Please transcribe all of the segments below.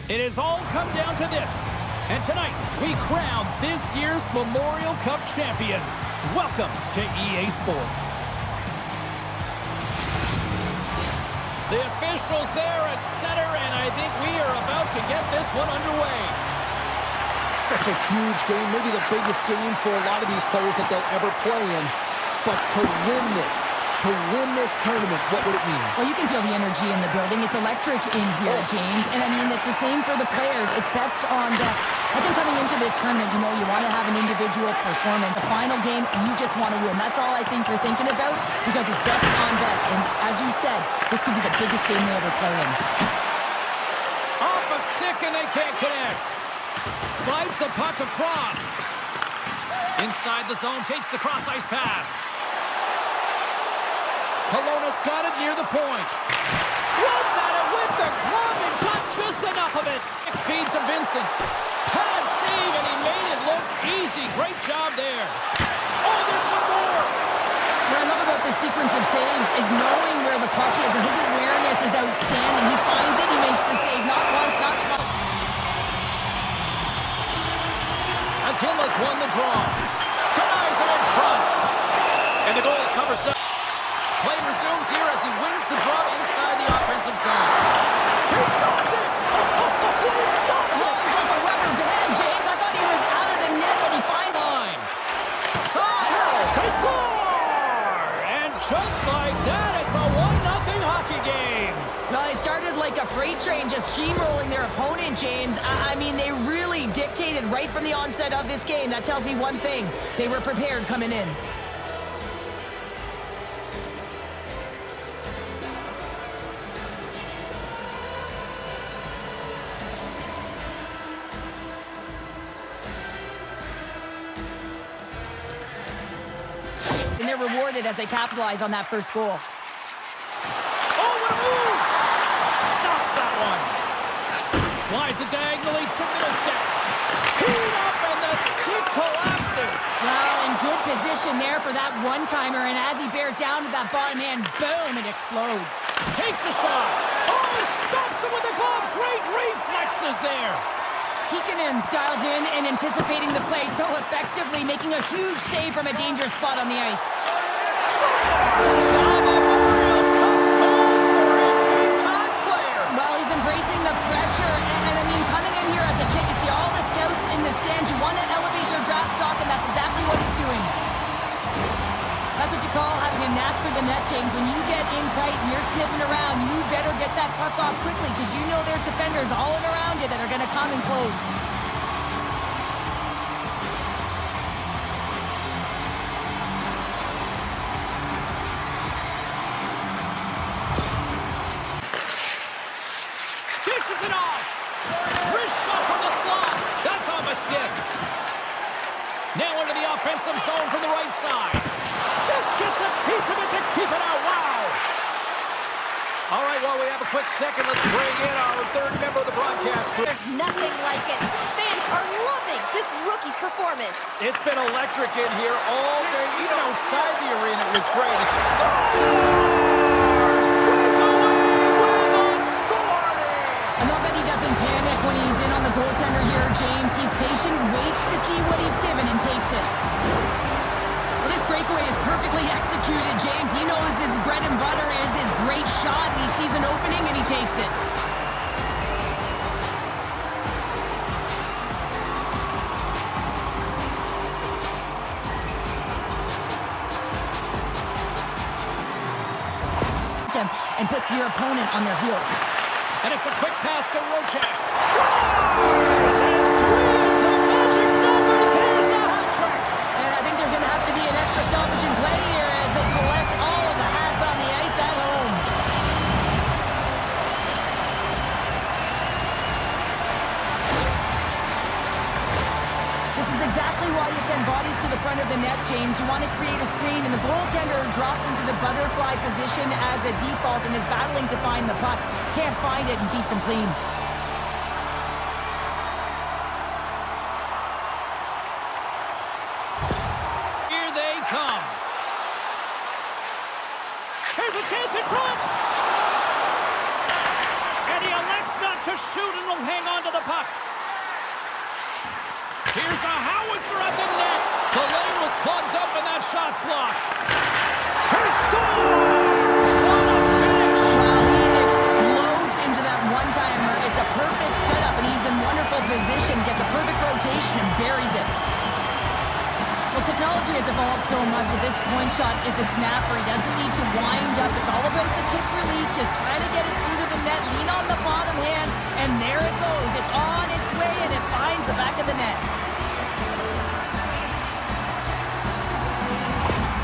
It has all come down to this. And tonight, we crown this year's Memorial Cup champion. Welcome to EA Sports. The officials there at center, and I think we are about to get this one underway. Such a huge game, maybe the biggest game for a lot of these players that they'll ever play in. But to win this tournament, what would it mean? Well, you can feel the energy in the building. It's electric in here, James. And I mean, it's the same for the players. It's best on best. I think coming into this tournament, you know, you want to have an individual performance. A final game, you just want to win. That's all I think you're thinking about because it's best on best. And as you said, this could be the biggest game they ever play in. Off a stick and they can't connect. Slides the puck across. Inside the zone, takes the cross-ice pass. Kelowna's got it near the point. Swats at it with the glove and got just enough of it. Feed to Vincent. Pad save, and he made it look easy. Great job there. Oh, there's one more. What I love about this sequence of saves is knowing where the puck is, and his awareness is outstanding. He finds it, he makes the save. Not once, not twice. McKinley's won the draw. Denies him in front. And the goal covers up. Play resumes here as he wins the draw inside the offensive zone. He stopped it! He stopped it! He's like a rubber band, James. I thought he was out of the net, but he finds line. Shot! They score! And just like that, it's a 1-0 hockey game. No, they started like a freight train just steamrolling their opponent, James. I mean, they really dictated right from the onset of this game. That tells me one thing. They were prepared coming in. And they're rewarded as they capitalize on that first goal. Oh, what a move! Stops that one. Slides it diagonally to Middlestead. Teed up, and the stick collapses. Well, in good position there for that one-timer, and as he bears down to that bottom end, boom, it explodes. Takes a shot. Oh, stops it with a glove. Great reflexes there. Kikkonen dialed in and anticipating the play so effectively, making a huge save from a dangerous spot on the ice. Scores! A Memorial Cup goal for a big-time player. Well, he's embracing the pressure, and I mean, coming in here as a kid, you see all the scouts in the stands. You want to elevate their draft stock, and that's exactly what he's doing. That's what you call having a knack for the net, James. When you get in tight and you're sniffing around, you better get that puck off quickly because you know there's defenders all around you that are going to come and close. Dishes it off. Wrist shot from the slot. That's off a stick. Now into the offensive zone from the right side. Just gets a piece of it to keep it out. Wow. All right, while we have a quick second, let's bring in our third member of the broadcast crew. There's nothing like it. Fans are loving this rookie's performance. It's been electric in here all day. Even outside the arena, it was great. Stars! Break away with authority! I love that he doesn't panic when he's in on the goaltender here, James. He's patient, waits to see what he's given, and takes it. Well, this breakaway is perfectly executed, James. He knows his bread and butter is his great shot. He sees an opening, and he takes it. And put your opponent on their heels. And it's a quick pass to Rochak. Scores! And 3 is the magic number. There's the hat trick. And I think there's going to have to be an extra stoppage in play here as they collect all of the hats on the ice at home. This is exactly why you send bodies to the front of the net, James. You want to create a screen, and the goaltender drops into the butterfly position as a default and is battling to find the puck. Can't find it and beats him clean. Here they come. Here's a chance in front. And he elects not to shoot and will hang on to fires a howitzer at the net. The lane was plugged up and that shot's blocked. He scores! What a finish! Well, he explodes into that one-timer. It's a perfect setup, and he's in wonderful position. Gets a perfect rotation and buries it. Well, technology has evolved so much that this point shot is a snapper. He doesn't need to wind up. It's all about the quick release. Just try to get it through to the net. Lean on the bottom hand, and there it goes. It's on its way, and it finds the back of the net.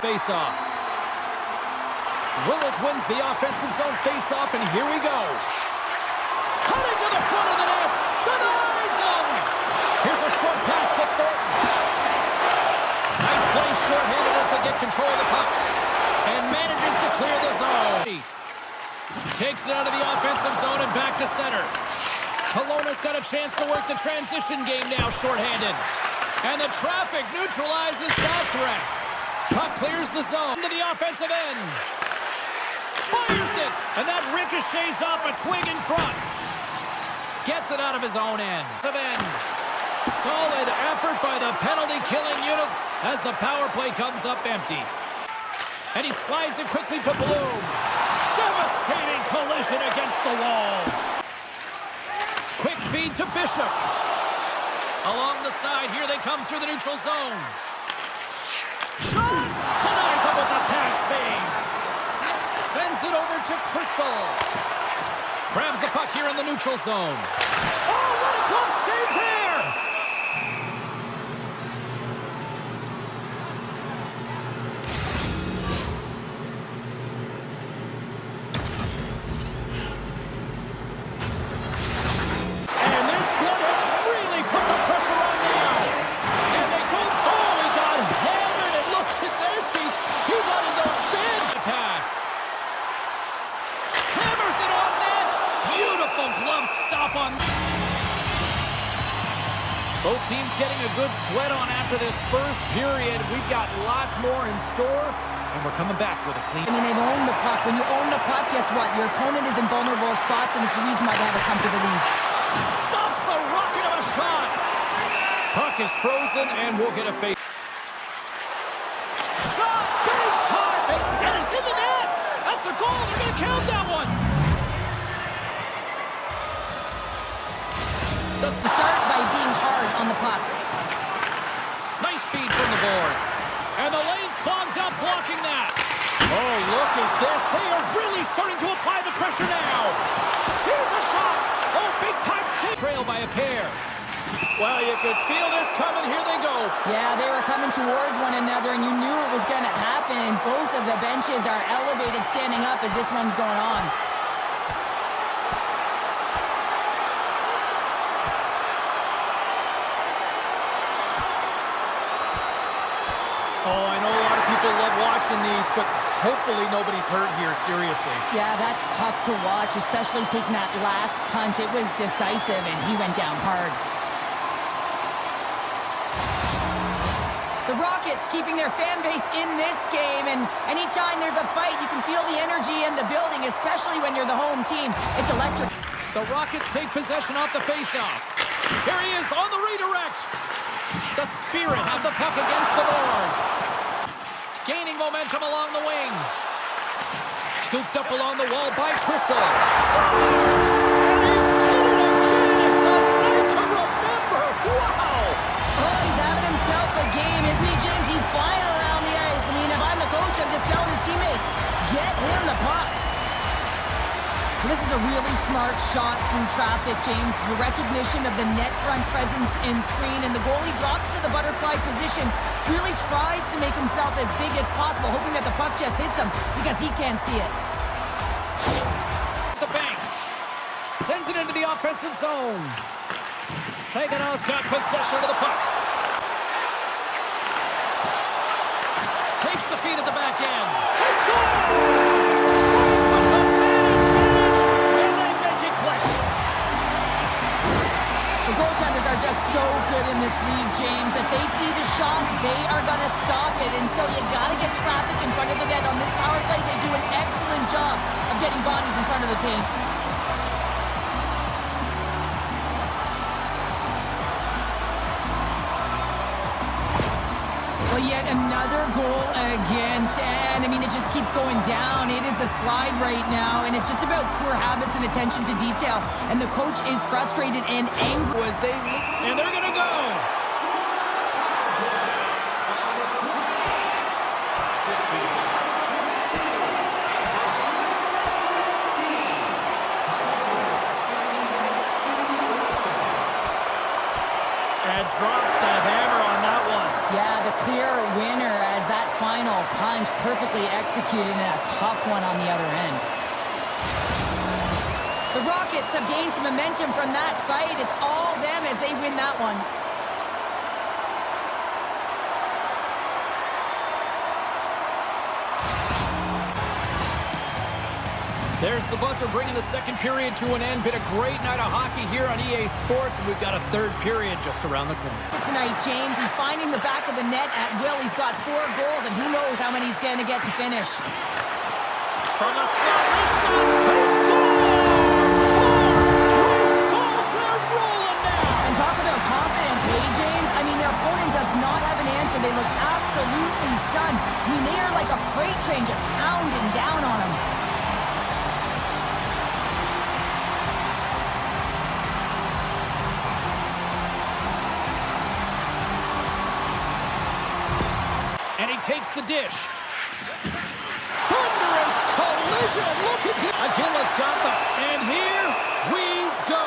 Face-off. Willis wins the offensive zone face-off, and here we go. Cutting to the front of the net. Denies him. Here's a short pass to Thornton. Nice play short-handed as they get control of the puck. And manages to clear the zone. Takes it out of the offensive zone and back to center. Kelowna's got a chance to work the transition game now short-handed. And the traffic neutralizes that threat. Puck clears the zone to the offensive end. Fires it, and that ricochets off a twig in front. Gets it out of his own end. Solid effort by the penalty-killing unit as the power play comes up empty. And he slides it quickly to Bloom. Devastating collision against the wall. Quick feed to Bishop. Along the side, here they come through the neutral zone. Shot! Denies him with the pad save. Sends it over to Crystal. Grabs the puck here in the neutral zone. Oh, what a glove save there! And this squad has really put the pressure on now. And they go, oh, he got hammered. And look at this piece. He's on his own bench. Pass. Hammers it on net. Beautiful glove stop on. Both teams getting a good sweat on after this first period. We've got lots more in store, and we're coming back with a clean. I mean, they've owned the puck. When you own the puck, guess what? Your opponent is in vulnerable spots, and it's a reason why they have a comfortable lead. Stops the rocket of a shot. Puck is frozen, and we'll get a face. Shot, big time, and it's in the net. That's a goal. They're going to count that one. The start by being hard on the puck. Nice feed from the boards. And the lane's clogged up, blocking that. Oh, look at this. They are really starting to apply the pressure now. Here's a shot. Oh, big time save. Trail by a pair. Well, you could feel this coming. Here they go. Yeah, they were coming towards one another, and you knew it was going to happen. Both of the benches are elevated, standing up as this one's going on. Oh, I know a lot of people love watching these, but hopefully nobody's hurt here, seriously. Yeah, that's tough to watch, especially taking that last punch. It was decisive, and he went down hard. The Rockets keeping their fan base in this game, and anytime there's a fight, you can feel the energy in the building, especially when you're the home team. It's electric. The Rockets take possession off the faceoff. Here he is on the redirect. The Spirit have the puck against the boards. Gaining momentum along the wing. Scooped up along the wall by Crystal. Scores! And he did it again! It's a night to remember! Wow! Oh, he's having himself a game, isn't he, James? He's flying around the ice. I mean, if I'm the coach, I'm just telling his teammates, get him the puck. This is a really smart shot through traffic, James. Your recognition of the net front presence in screen, and the goalie drops to the butterfly position, really tries to make himself as big as possible, hoping that the puck just hits him because he can't see it. The bank. Sends it into the offensive zone. Saganow's got possession of the puck. Takes the feed at the back end. Let's go! The goaltenders are just so good in this league, James, that they see the shot, they are going to stop it. And so you got to get traffic in front of the net. On this power play, they do an excellent job of getting bodies in front of the paint. Yet another goal against, and I mean, it just keeps going down. It is a slide right now, and it's just about poor habits and attention to detail. And the coach is frustrated and angry as and they're going to go. And drops the hammer on that one. Yeah, the clear winner as that final punch perfectly executed and a tough one on the other end. The Rockets have gained some momentum from that fight. It's all them as they win that one. There's the buzzer bringing the second period to an end. Been a great night of hockey here on EA Sports, and we've got a third period just around the corner. Tonight, James, he's finding the back of the net at will. He's got 4 goals, and who knows how many he's going to get to finish. From a slot, shot, they score! 4 straight goals, they're rolling now! And talk about confidence, hey, James? I mean, their opponent does not have an answer. They look absolutely stunned. I mean, they are like a freight train just pounding down on them. And he takes the dish. Thunderous collision. Look at him. Aguilar's got them. And here we go.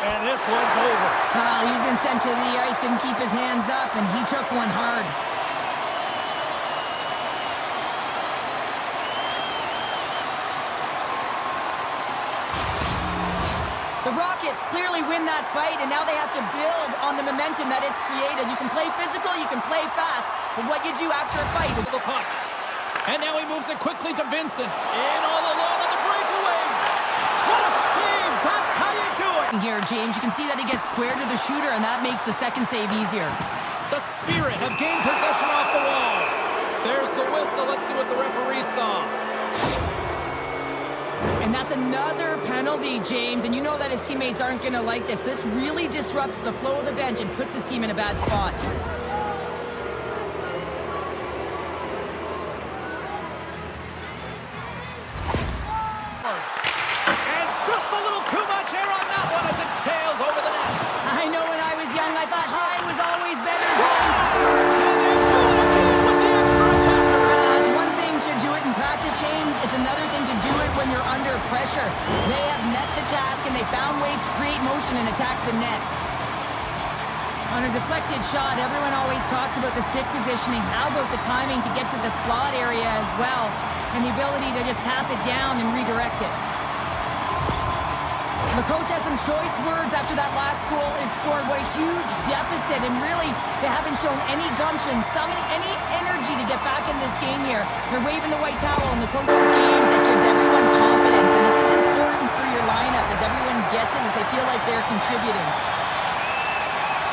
And this one's over. Well, he's been sent to the ice, didn't keep his hands up, and he took one hard. The Rockets clearly win that fight, and now they have to build on the momentum that it's created. You can play physical, you can play fast, but what you do after a fight is The puck. And now he moves it quickly to Vincent. In all alone on the breakaway. What a save! That's how you do it! here, James. You can see that he gets square to the shooter, and that makes the second save easier. The Spirit have gained possession off the wall. There's the whistle. Let's see what the referee saw. And that's another penalty, James. And you know that his teammates aren't going to like this. This really disrupts the flow of the bench and puts his team in a bad spot. And just a little too much air on that one as it sails over the net. I know when I was young, I thought high was always better, James. And they do it again with the extra attacker. It's one thing to do it in practice, James. It's another thing to do it when you're under pressure. They have met the task, and they found ways to create motion and attack the net. On a deflected shot, everyone always talks about the stick positioning. How about the timing to get to the slot area as well, and the ability to just tap it down and redirect it. The coach has some choice words after that last goal is scored. What a huge deficit, and really, they haven't shown any gumption, any energy to get back in this game here. They're waving the white towel, and the coach games that gives everyone confidence, and this is important for your lineup as everyone gets it, as they feel like they're contributing.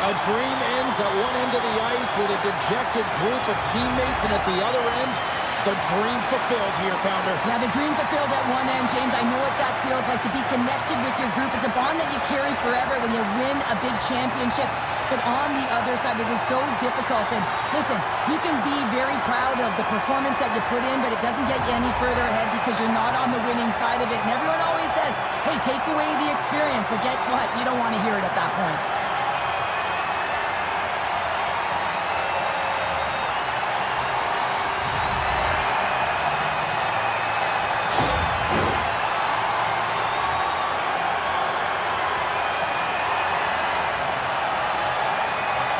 A dream ends at one end of the ice with a dejected group of teammates, and at the other end, the dream fulfilled here, Pounder. Yeah, the dream fulfilled at one end, James. I know what that feels like to be connected with your group. It's a bond that you carry forever when you win a big championship. But on the other side, it is so difficult. And listen, you can be very proud of the performance that you put in, but it doesn't get you any further ahead because you're not on the winning side of it. And everyone always says, hey, take away the experience. But guess what? You don't want to hear it at that point.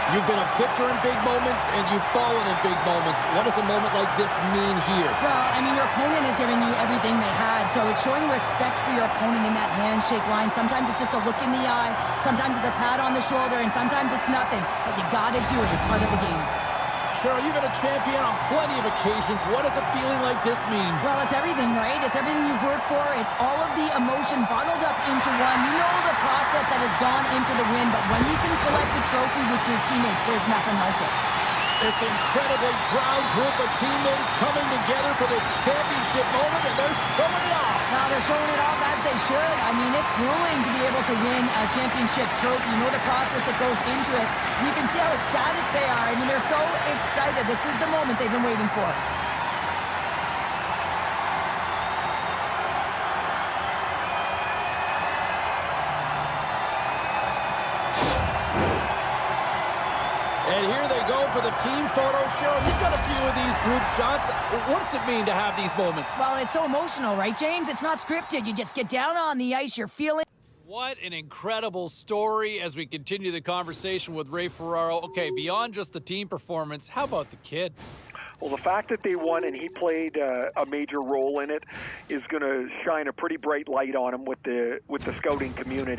You've been a victor in big moments, and you've fallen in big moments. What does a moment like this mean here? Well, I mean, your opponent has given you everything they had, so it's showing respect for your opponent in that handshake line. Sometimes it's just a look in the eye, sometimes it's a pat on the shoulder, and sometimes it's nothing. But you gotta do it. It's part of the game. Cheryl, you've been a champion on plenty of occasions. What does a feeling like this mean? Well, it's everything, right? It's everything you've worked for. It's all of the emotion bottled up into one. You know the process that has gone into the win, but when you can collect the trophy with your teammates, there's nothing like it. This incredibly proud group of teammates coming together for this championship moment, and they're showing it off. Now, they're showing it off as they should. I mean, it's grueling to be able to win a championship trophy. You know the process that goes into it. You can see how ecstatic they are. I mean, they're so excited. This is the moment they've been waiting for. And here they go for the team photo. Cheryl, you've got a few of these group shots. What does it mean to have these moments? Well, it's so emotional, right, James? It's not scripted. You just get down on the ice. You're feeling. What an incredible story as we continue the conversation with Ray Ferraro. Okay, beyond just the team performance, how about the kid? Well, the fact that they won and he played a major role in it is going to shine a pretty bright light on him with the scouting community.